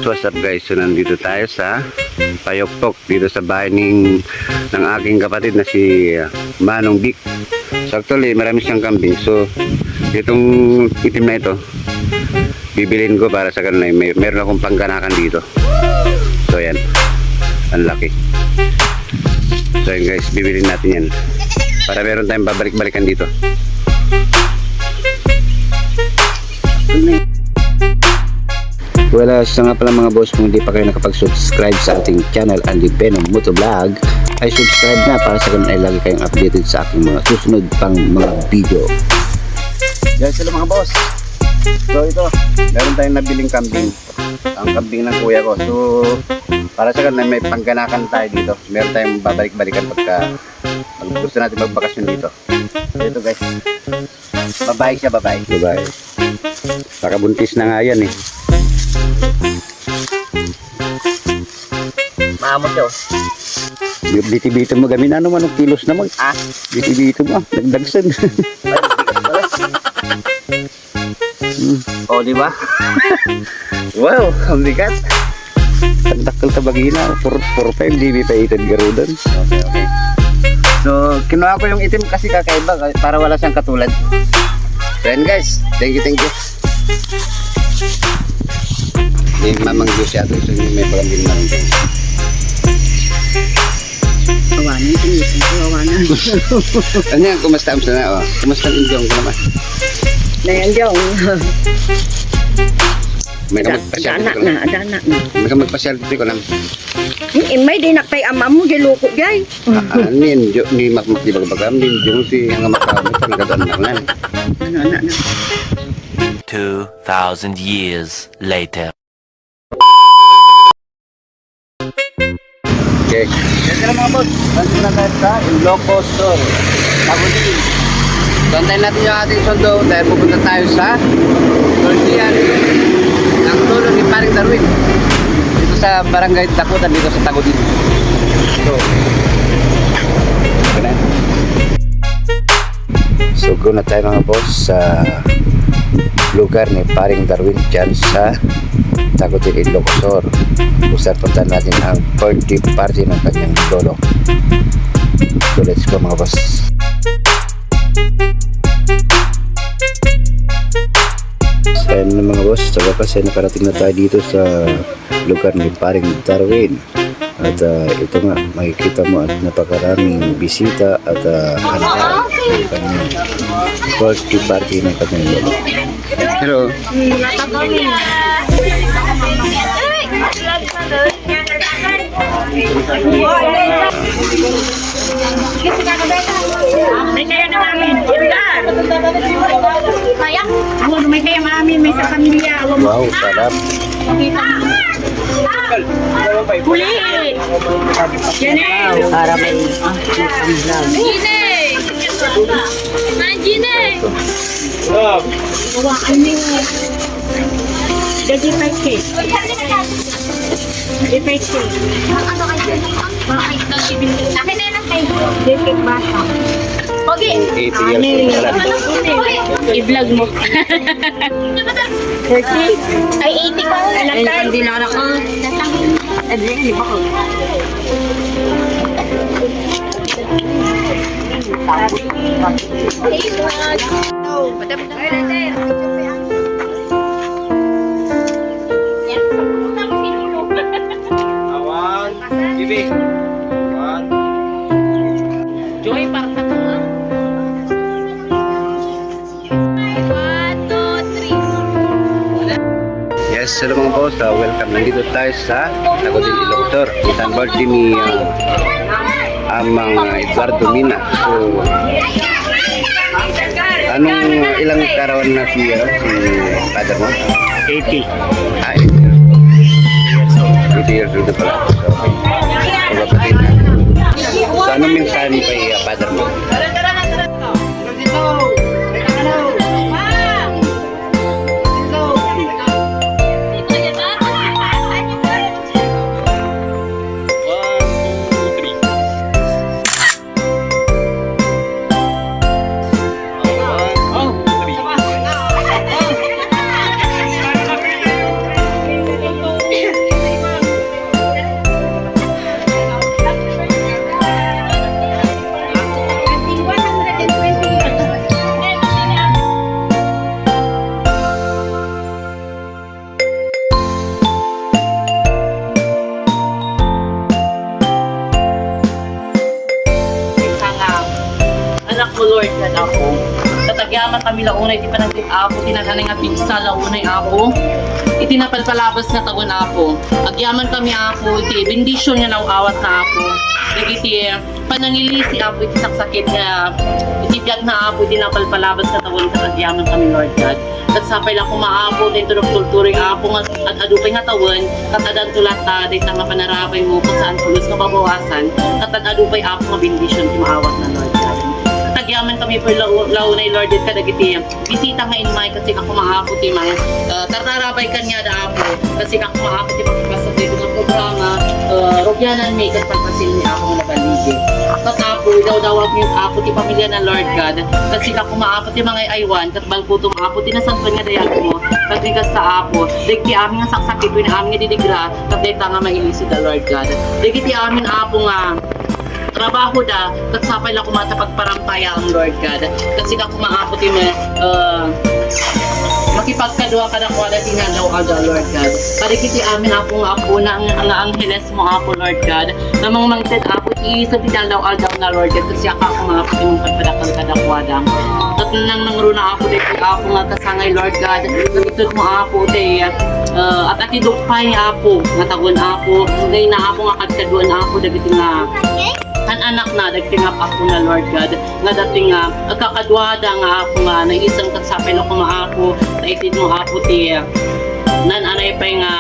What's up guys? So nandito tayo sa Payoktok, dito sa bahay ng aking kapatid na si Manong Vic. So actually marami siyang kambing. So itong itim na ito bibilin ko para sa kanila. Meron akong pangganakan dito. So yan, ang laki. So yan guys, bibilin natin yan para meron tayong babalik-balikan dito. Wala sa nga pala mga boss, kung hindi pa kayo nakapag-subscribe sa ating channel Andy Venom Motovlog, ay subscribe na para sa ganun ay lagi kayong updated sa aking mga susunod pang mga video. Yan sila mga boss. So ito, meron tayong nabiling kambing. Ang kambing ng kuya ko. So para sa ganun may pangganakan tayo dito. Meron tayong babalik-balikan pag gusto natin magbakasyon dito. So ito guys, babae siya, babae. Nakabuntis na nga yan eh. Maamot siya. Yung biti-bito mo gamin, ano man ang kilos naman. Biti-bito mo, nagdagsan. Oh, di ba? Wow, ang bigat. Tagdakal ka bagina, 4-5 DB pa itin garudan. Okay. So, kinuha ko yung itim kasi kakaiba para wala siyang katulad. So yan guys, thank you. May mamang Diyos siya ito, so may pagambing naman ito. Awanan, awanan. Ano yan, kumusta ang sana? Kumusta ang indyong ko naman? Nayandyong. May kamagpasyal dito ko lang. Adana na. May kamagpasyal dito ko lang. May di nakpay ama mo, giluko jay. Ano yan, ni makmak di bagabagam, ni Diyong si hanggang makawin ito, nagkatuan lang lang. Ano. 2,000 years later. Okay. Yan sila mga boss. Nandito na tayo sa Ilocos Store. Tabudin. So, antayin natin yung ating sundo dahil pupunta tayo sa Tortian ng tulo ni Paring Darwin. Dito sa Barangay Dakutan, dito sa Tagudin. So, go na tayo mga boss sa lugar ni Paring Darwin dyan sa Tagudin, Ilocos Sur. Kung punta natin ang birthday party ng kanyang lolo. So let's go mga boss. So ayun na mga boss, sa wakas ay nakarating na tayo dito sa lugar ni Paring Darwin. At ito nga, makikita mo at napakaraming bisita at handa ng kanyang birthday party ng kanyang lolo. Hello. May kaya na namin. Kaya? May kaya namin, may sa pamilya. Wow, sarap. Huli! Gine! Para may Gine! Gine! Hawakan niyo. Jadi 5K. Jadi 5K. Ano kayo? Akin na lang kayo. Jadi bata. Okay. 80 years old pala. I-vlog mo. 30? Ay, 80 pa. Ay, hindi na ako. Hindi ba ko? Joy, parang tatlo. 1, 2, 3. Yes, hello mga boss, welcome. Nandito tayo sa Tagudin, Ilocos Sur. Isang birthday ni Amang Eduardo Mina. So, ilang karawan na si father mo? 80. 80 years old pala. So, okay. So, kapatid na. So, anong mensahe mo kay father mo? Lord God ako. Katagyaman kami launay, di pa nang apo, tinananay nga pigsa launay ako. Iti napalpalabas na taon ako. Agyaman kami ako, iti bendisyon nga nawawat na ako. Iti panangilisi ako, iti saksakit nga, iti biyag na ako, iti napalpalabas na taon katagyaman kami Lord God. At sapay lang kumaapo, dahil tulog tulturing ako, at adupay nga taon, katadan tulata, dahil nga panarapay mo, kung saan tulos nga babawasan, at adupay ako nga bendisyon, kumaawat na Lord God. Tagyaman kami po launay Lord God kadagiti bisita nga inmay kasi ako maapo ti mga tartarabay kanya da ako kasi ako maapo ti pagkasad dito ng programa Robyanan may pagpasil ni ako nga nabaligid. Katapo daw ako ti pamilya na Lord God kasi ako maapo ti mga aywan kat balputo maapo ti nasantuan nga dayan mo kadrigas sa apo digti amin nga saksakit win amin nga didigra kat dayta nga mailisi da Lord God digiti amin apo nga trabaho da, kat sapay lang kumata pagparampaya ang Lord God. Kasi ka kumaapot yung makipagkadwa ka na kwa na tinalaw aga Lord God. Parikiti amin ako nga apo na ang angheles mo apo Lord God. Na mga mangted apo iisa tinalaw aga na Lord God. Kasi ako kumaapot yung pagpadakal kadakwadang. At nang nangruna ako dito ako nga kasangay Lord God. Nagitod mo apo day at atidukpay apo nga tagon apo. Day na ako nga kadkaduan apo dagiti nga anak na dagtingap ako na Lord God nga dating nga agkakadwada nga ako nga naisang katsapay na kumaako naitid mo ako ti nan anay pa nga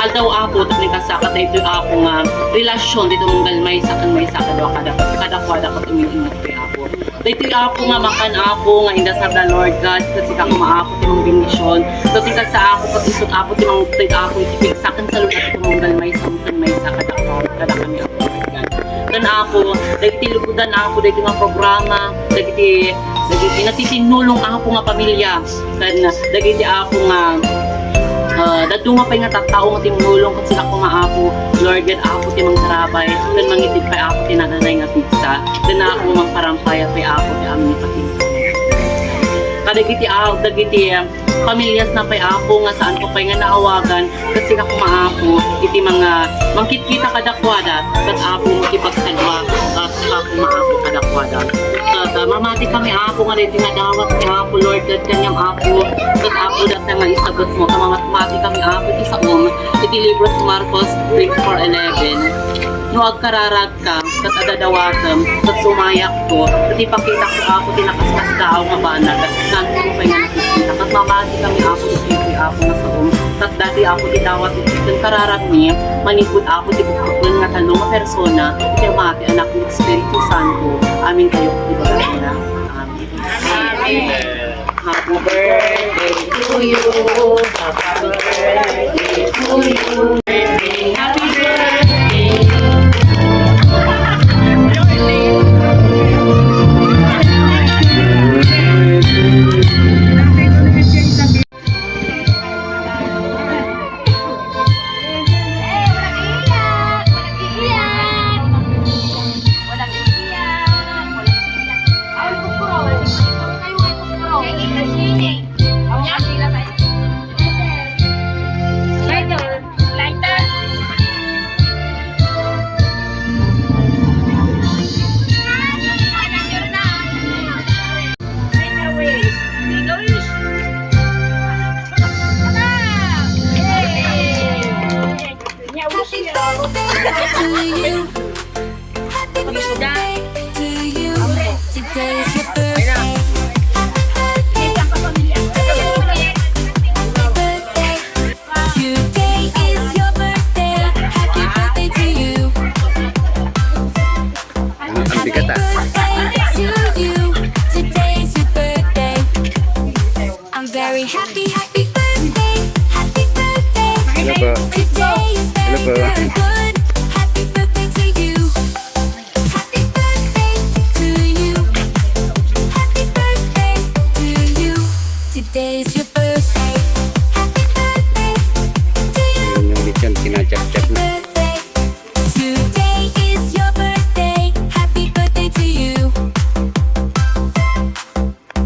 aldaw ako tapos nikasakat na ito ako nga relasyon dito mong galmay sa kan may sa kadakwada ko tumiingat kay ako dito ako nga makan ako nga indasar na Lord God kasi ka kumaako ti mong bendisyon dito ka sa ako pag isot ako ti mong tid ako itipig sa kan sa lugar dito mong galmay sa kan may sa kada kami ako dan ako, dagiti lubudan ako, dagiti nga programa, dagiti natitinulong ako nga pamilya, dan dagiti ako nga dadunga pa nga tattao nga tinulong kasi ako nga ako, Lord God, ako timang sarabay, dan mangitid pa ako tinananay nga pizza, dan ako mang parampaya pa ako, di amin ipatinta. Kadagiti ako, dagiti pamilyas na pay ako nga saan ko pay nga naawagan kasi ako maapo iti mga mangkit-kita kadakwada kat ako makipagsadwa at ako maapo kadakwada at mamati kami ako nga dito nga dawat ni ako Lord God kanyang ako kat ako dati nga isagot mo mamati kami ako iti sa iti libro ni Marcos 24:11 no agkararag ka kat adadawatam kat sumayak ko kat ipakita ko ako tinakaskas daaw nga banag nan ko pay nga nakikita kat mamati kami ako iti ako nga sa kat dati ako tinawat iti kararag ni manipud ako ti bukbuklan nga talong nga persona iti mati anak ni Espiritu Santo amin kayo iti bagay amin. Happy birthday to you. Happy birthday to you. Happy birthday. Very happy, happy birthday, happy birthday. Today is very good. Happy birthday to you. Happy birthday to you. Happy birthday to you. Today is your birthday. Happy birthday to you. Yung lechon kinachap-chap na. Birthday. Today is your birthday. Happy birthday to you.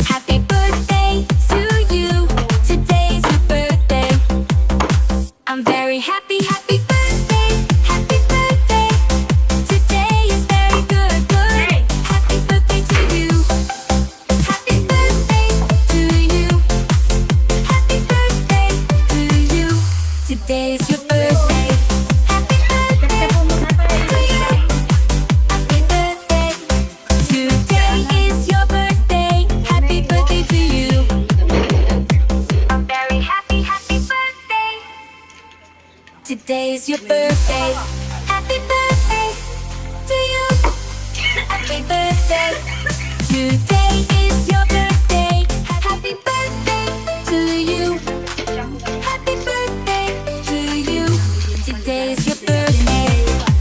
Happy birthday to you. Today's your birthday. I'm very happy, happy birthday. Happy birthday. Today is very good, good. Happy birthday to you. Today's your birthday. Happy birthday to you. Happy birthday. Today is your birthday. Happy birthday to you. I'm very happy, happy birthday. Today's your birthday. Happy birthday to you. Happy birthday. Today is your birthday. Happy birthday to you. Happy birthday to you. Today's your birthday.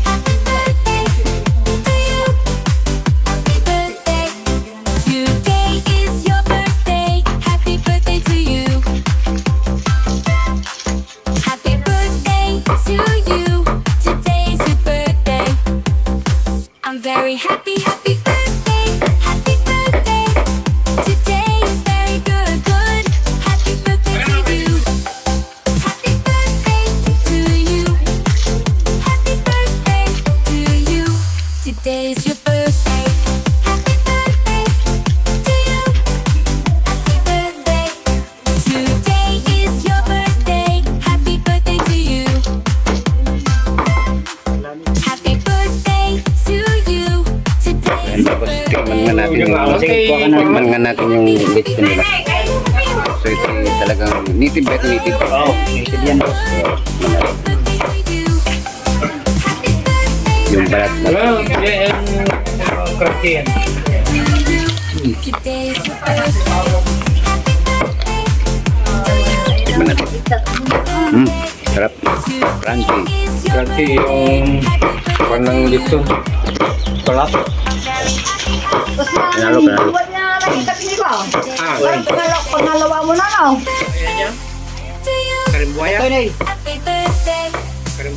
Happy birthday to you. Happy birthday. Today is your birthday. Happy birthday to you. Happy birthday to you. Today's your birthday. I'm very happy, happy birthday. Happy birthday. Today is very good, good. Happy birthday to you. Happy birthday to you. Happy birthday to you. Today's your birthday. Happy birthday to you. Happy birthday. Today is your birthday. Happy birthday to you. Happy birthday to you. Today's Ayan, your tapos tikman nga birthday. natin yung tikman nga natin yung leche nila. So ito ay talagang native ba ito native? Oo, native yan. So, yung balat na Well, cracky yan. Today's your birthday. tikman natin. Sarap. Crunchy. Cracky yung panang dito. Palap. Panalo, panalo. Ah, Pangalawa mo na, no? karimbuaya. Happy birthday.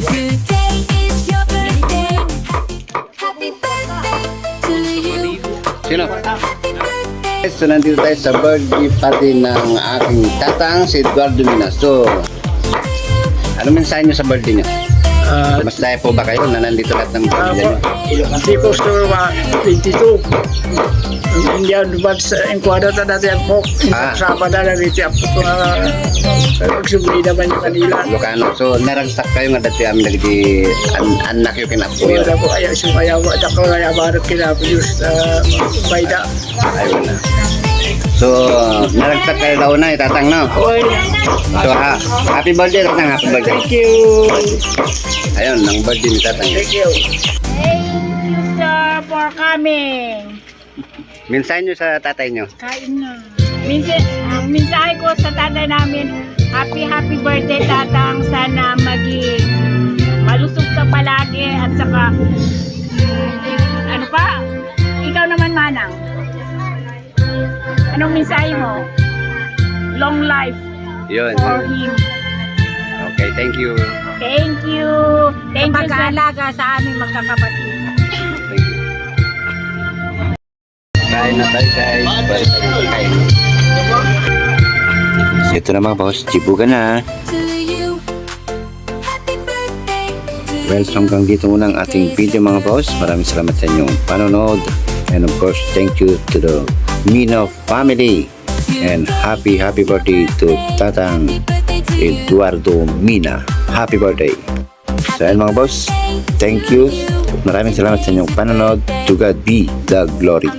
Today is your birthday. Happy birthday to you. Sino? Happy birthday. So nandito tayo sa birthday party ng aking tatang si Eduardo Mina. So, ano mensahe nyo sa birthday nyo? Masaya po ba kayo na nandito lahat ng pamilya nyo? Si Pastor 22. Hindi ako dubat sa enkwado ta dati po. Sabado na dito ako pagsubli naman yung kanila. Ilocano. So, naragsak kayo nga dati amin nagdi anak yung kinapo yun. Wala po ayaw sumayaw at ako kaya barot kinaproduce bayda. Ayun na. So, naragsak kayo daw na, itatang no? So, happy birthday, tatang. Happy birthday. Thank you. Ayun, ang birthday ni tatang. Thank you. Thank you, sir, for coming. Minsan nyo sa tatay nyo. Kain na. Ang mensahe ko sa tatay namin, happy birthday tatang. Sana maging malusog ka palagi at saka ano pa? Ikaw naman manang. Anong mensahe mo? Long life Yun. for him. Okay, thank you. Thank you. Thank you sa pag-aalaga sa aming magkakapatid. Thank you. Kain na tayo guys. Balik tayo kain. So, ito na mga boss. Chibugan na. To you. Happy birthday to Well, so hanggang dito muna ang ating video mga boss. Maraming salamat sa inyong panonood. And of course, thank you to the Mina family. And happy birthday to Tatang Eduardo Mina. Happy birthday. So ayun mga boss, thank you. Maraming salamat sa inyong panonood. To God be the glory.